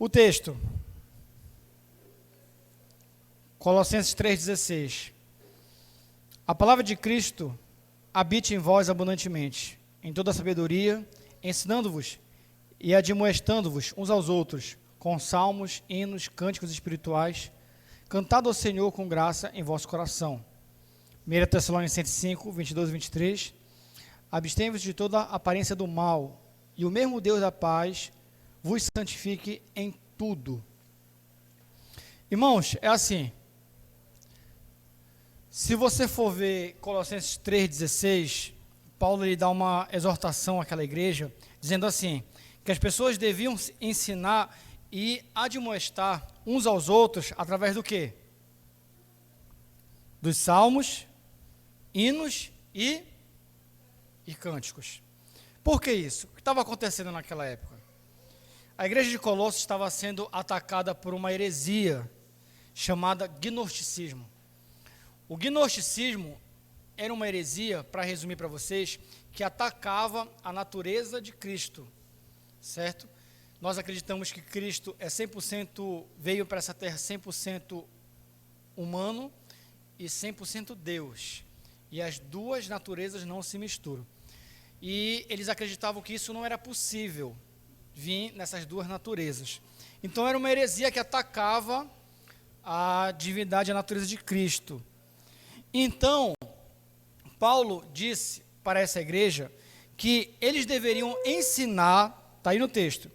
O texto, Colossenses 3,16. A palavra de Cristo habite em vós abundantemente, em toda a sabedoria, ensinando-vos e admoestando-vos uns aos outros, com salmos, hinos, cânticos espirituais, cantado ao Senhor com graça em vosso coração. 1 Tessalonicenses 5, 22 e 23. Abstém-vos de toda aparência do mal, e o mesmo Deus da paz vos santifique em tudo. Irmãos, é assim, se você for ver Colossenses 3,16, Paulo ele dá uma exortação àquela igreja, dizendo assim, que as pessoas deviam ensinar e admoestar uns aos outros através do quê? Dos salmos, hinos e cânticos. Por que isso? O que estava acontecendo naquela época? A igreja de Colossos estava sendo atacada por uma heresia chamada gnosticismo. O gnosticismo era uma heresia, para resumir para vocês, que atacava a natureza de Cristo, certo? Nós acreditamos que Cristo é 100%, veio para essa terra 100% humano e 100% Deus. E as duas naturezas não se misturam. E eles acreditavam que isso não era possível, vir nessas duas naturezas. Então era uma heresia que atacava a divindade e a natureza de Cristo. Então, Paulo disse para essa igreja que eles deveriam ensinar, está aí no texto,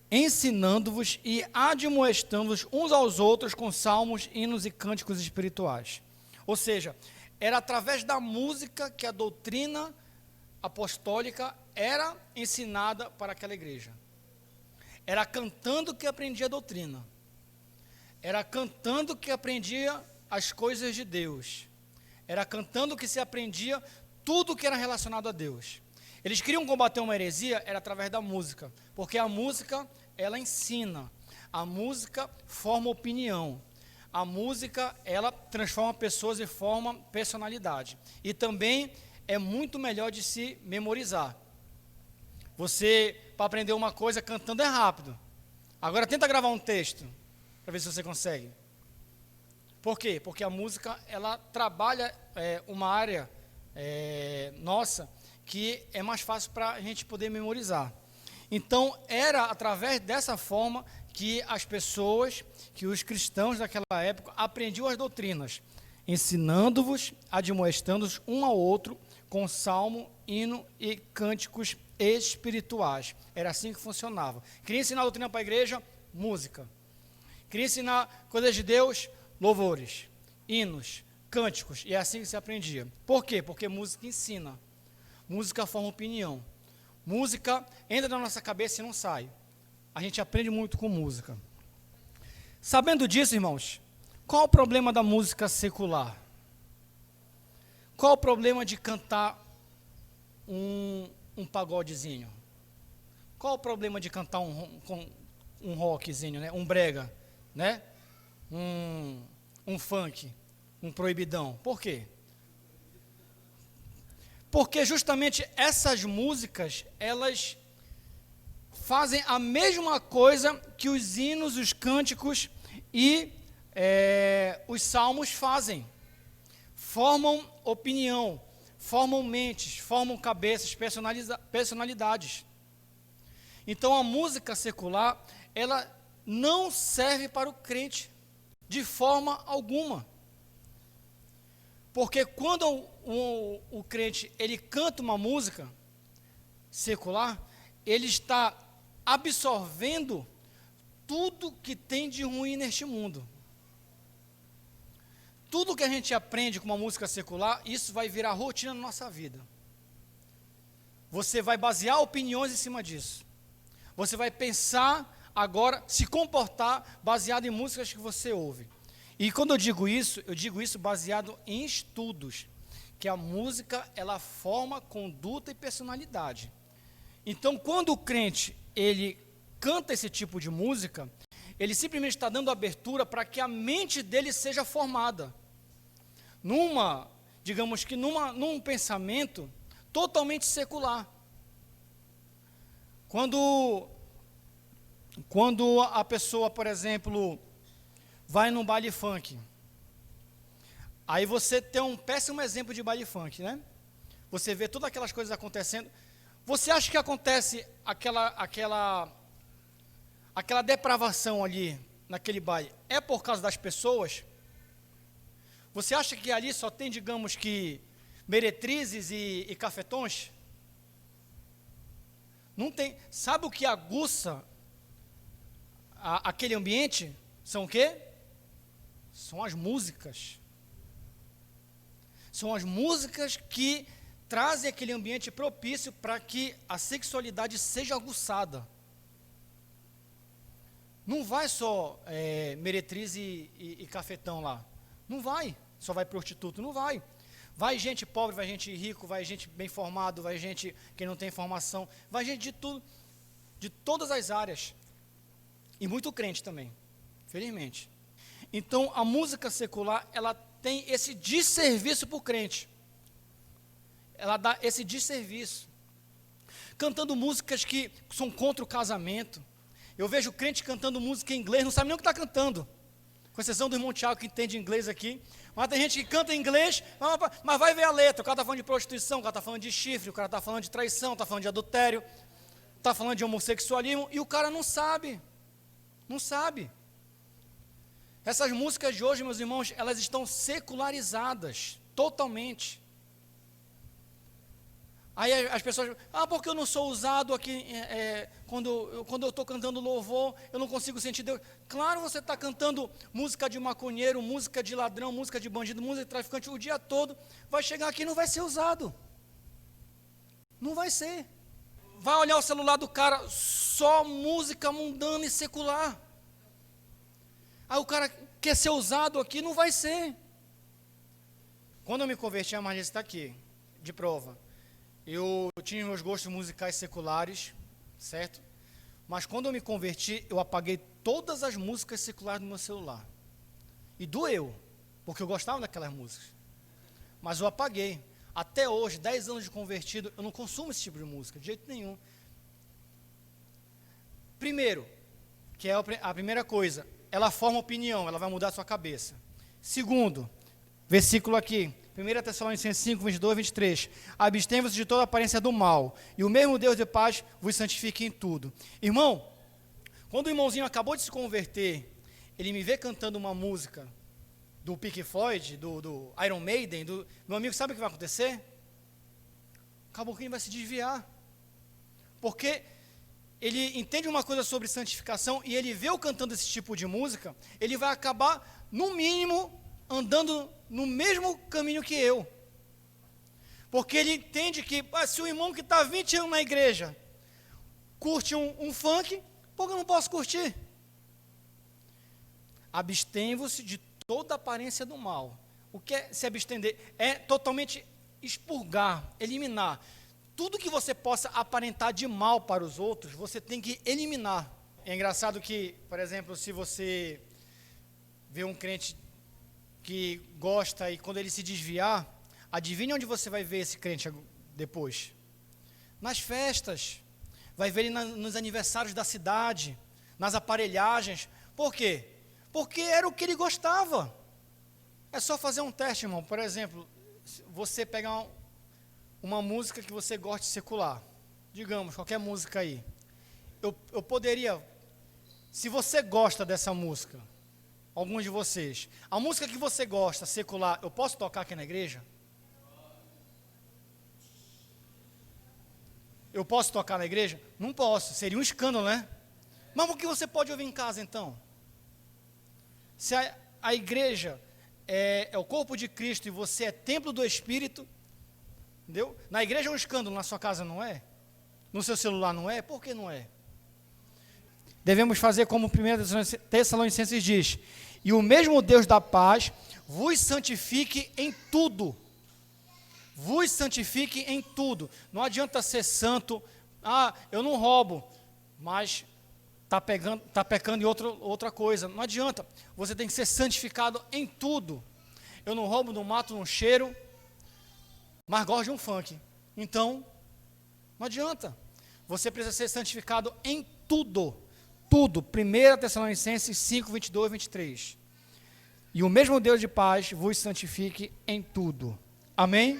ensinando-vos e admoestando-vos uns aos outros com salmos, hinos e cânticos espirituais. Ou seja, era através da música que a doutrina apostólica era ensinada para aquela igreja. Era cantando que aprendia a doutrina. Era cantando que aprendia as coisas de Deus. Era cantando que se aprendia tudo que era relacionado a Deus. Eles queriam combater uma heresia, era através da música, porque a música, ela ensina. A música forma opinião. A música, ela transforma pessoas e forma personalidade. E também é muito melhor de se memorizar. Você, para aprender uma coisa, cantando é rápido. Agora tenta gravar um texto, para ver se você consegue. Por quê? Porque a música, ela trabalha uma área nossa, que é mais fácil para a gente poder memorizar. Então, era através dessa forma que as pessoas, que os cristãos daquela época, aprendiam as doutrinas, ensinando-vos, admoestando-vos um ao outro, com salmo, hino e cânticos espirituais. Era assim que funcionava. Queria ensinar a doutrina para a igreja? Música. Queria ensinar coisas de Deus? Louvores, hinos, cânticos. E é assim que se aprendia. Por quê? Porque música ensina. Música forma opinião. Música entra na nossa cabeça e não sai. A gente aprende muito com música. Sabendo disso, irmãos, qual o problema da música secular? Qual o problema de cantar um pagodezinho? Qual o problema de cantar um rockzinho, né? Um brega, né? Um funk, um proibidão? Por quê? Porque justamente essas músicas, elas fazem a mesma coisa que os hinos, os cânticos e os salmos fazem. Formam opinião, formam mentes, formam cabeças, personalidades. Então a música secular, ela não serve para o crente de forma alguma. Porque quando o crente ele canta uma música secular, ele está absorvendo tudo que tem de ruim neste mundo. Tudo que a gente aprende com uma música secular, isso vai virar rotina na nossa vida. Você vai basear opiniões em cima disso. Você vai pensar agora, se comportar baseado em músicas que você ouve. E quando eu digo isso baseado em estudos, que a música, ela forma conduta e personalidade. Então, quando o crente, ele canta esse tipo de música, ele simplesmente está dando abertura para que a mente dele seja formada. Num pensamento totalmente secular. Quando Quando a pessoa, por exemplo, vai num baile funk, aí você tem um péssimo exemplo de baile funk, né? Você vê todas aquelas coisas acontecendo. Você acha que acontece aquela depravação ali, naquele baile, é por causa das pessoas? Você acha que ali só tem, digamos que, meretrizes e cafetões? Não tem. Sabe o que aguça aquele ambiente? São o quê? São as músicas. São as músicas que trazem aquele ambiente propício para que a sexualidade seja aguçada. Não vai só meretriz e cafetão lá. Não vai. Só vai prostituto. Não vai. Vai gente pobre, vai gente rico, vai gente bem formado, vai gente que não tem formação, vai gente de tudo, de todas as áreas. E muito crente também, felizmente. Então, a música secular, ela tem esse desserviço para o crente. Ela dá esse desserviço. Cantando músicas que são contra o casamento. Eu vejo crente cantando música em inglês, não sabe nem o que está cantando. Com exceção do irmão Tiago, que entende inglês aqui. Mas tem gente que canta em inglês, mas vai ver a letra. O cara está falando de prostituição, o cara está falando de chifre, o cara está falando de traição, está falando de adultério, está falando de homossexualismo, e o cara não sabe. Não sabe. Essas músicas de hoje, meus irmãos, elas estão secularizadas, totalmente. Aí as pessoas, porque eu não sou usado aqui, quando eu estou cantando louvor, eu não consigo sentir Deus. Claro, você está cantando música de maconheiro, música de ladrão, música de bandido, música de traficante o dia todo, vai chegar aqui e não vai ser usado. Não vai ser. Vai olhar o celular do cara, só música mundana e secular. Aí o cara quer ser usado aqui, não vai ser. Quando eu me converti, a Marisa está aqui, de prova. Eu tinha meus gostos musicais seculares, certo? Mas quando eu me converti, eu apaguei todas as músicas seculares do meu celular. E doeu, porque eu gostava daquelas músicas. Mas eu apaguei. Até hoje, 10 anos de convertido, eu não consumo esse tipo de música, de jeito nenhum. Primeiro, que é a primeira coisa, ela forma opinião, ela vai mudar a sua cabeça. Segundo, versículo aqui, 1 Tessalonicenses 5, 22, 23. Abstenham-vos de toda aparência do mal, e o mesmo Deus de paz vos santifique em tudo. Irmão, quando o irmãozinho acabou de se converter, ele me vê cantando uma música do Pink Floyd, do Iron Maiden, meu amigo, sabe o que vai acontecer? O caboclinho vai se desviar. Porque ele entende uma coisa sobre santificação e ele vê eu cantando esse tipo de música, ele vai acabar, no mínimo, andando no mesmo caminho que eu. Porque ele entende que, se o irmão que está 20 anos na igreja curte um funk, por que eu não posso curtir? Abstém-vos de toda aparência do mal. O que é se abstender? É totalmente expurgar, eliminar. Tudo que você possa aparentar de mal para os outros, você tem que eliminar. É engraçado que, por exemplo, se você vê um crente que gosta e quando ele se desviar, adivinha onde você vai ver esse crente depois? Nas festas. Vai ver ele nos aniversários da cidade, nas aparelhagens. Por quê? Porque era o que ele gostava. É só fazer um teste, irmão. Por exemplo, você pegar uma música que você gosta de secular, digamos, qualquer música aí. Eu poderia, se você gosta dessa música, alguns de vocês, a música que você gosta, secular, eu posso tocar aqui na igreja? Eu posso tocar na igreja? Não posso, seria um escândalo, né? Mas por que você pode ouvir em casa então? Se a igreja é o corpo de Cristo e você é templo do Espírito, entendeu? Na igreja é um escândalo, na sua casa não é? No seu celular não é? Por que não é? Devemos fazer como 1 Tessalonicenses diz: e o mesmo Deus da paz vos santifique em tudo. Vos santifique em tudo. Não adianta ser santo. Eu não roubo, mas está pecando em outra coisa. Não adianta. Você tem que ser santificado em tudo. Eu não roubo, não mato, não cheiro, mas gosto de um funk. Então, não adianta. Você precisa ser santificado em tudo. tudo. 1 Tessalonicenses 5, 22 e 23. E o mesmo Deus de paz vos santifique em tudo. Amém?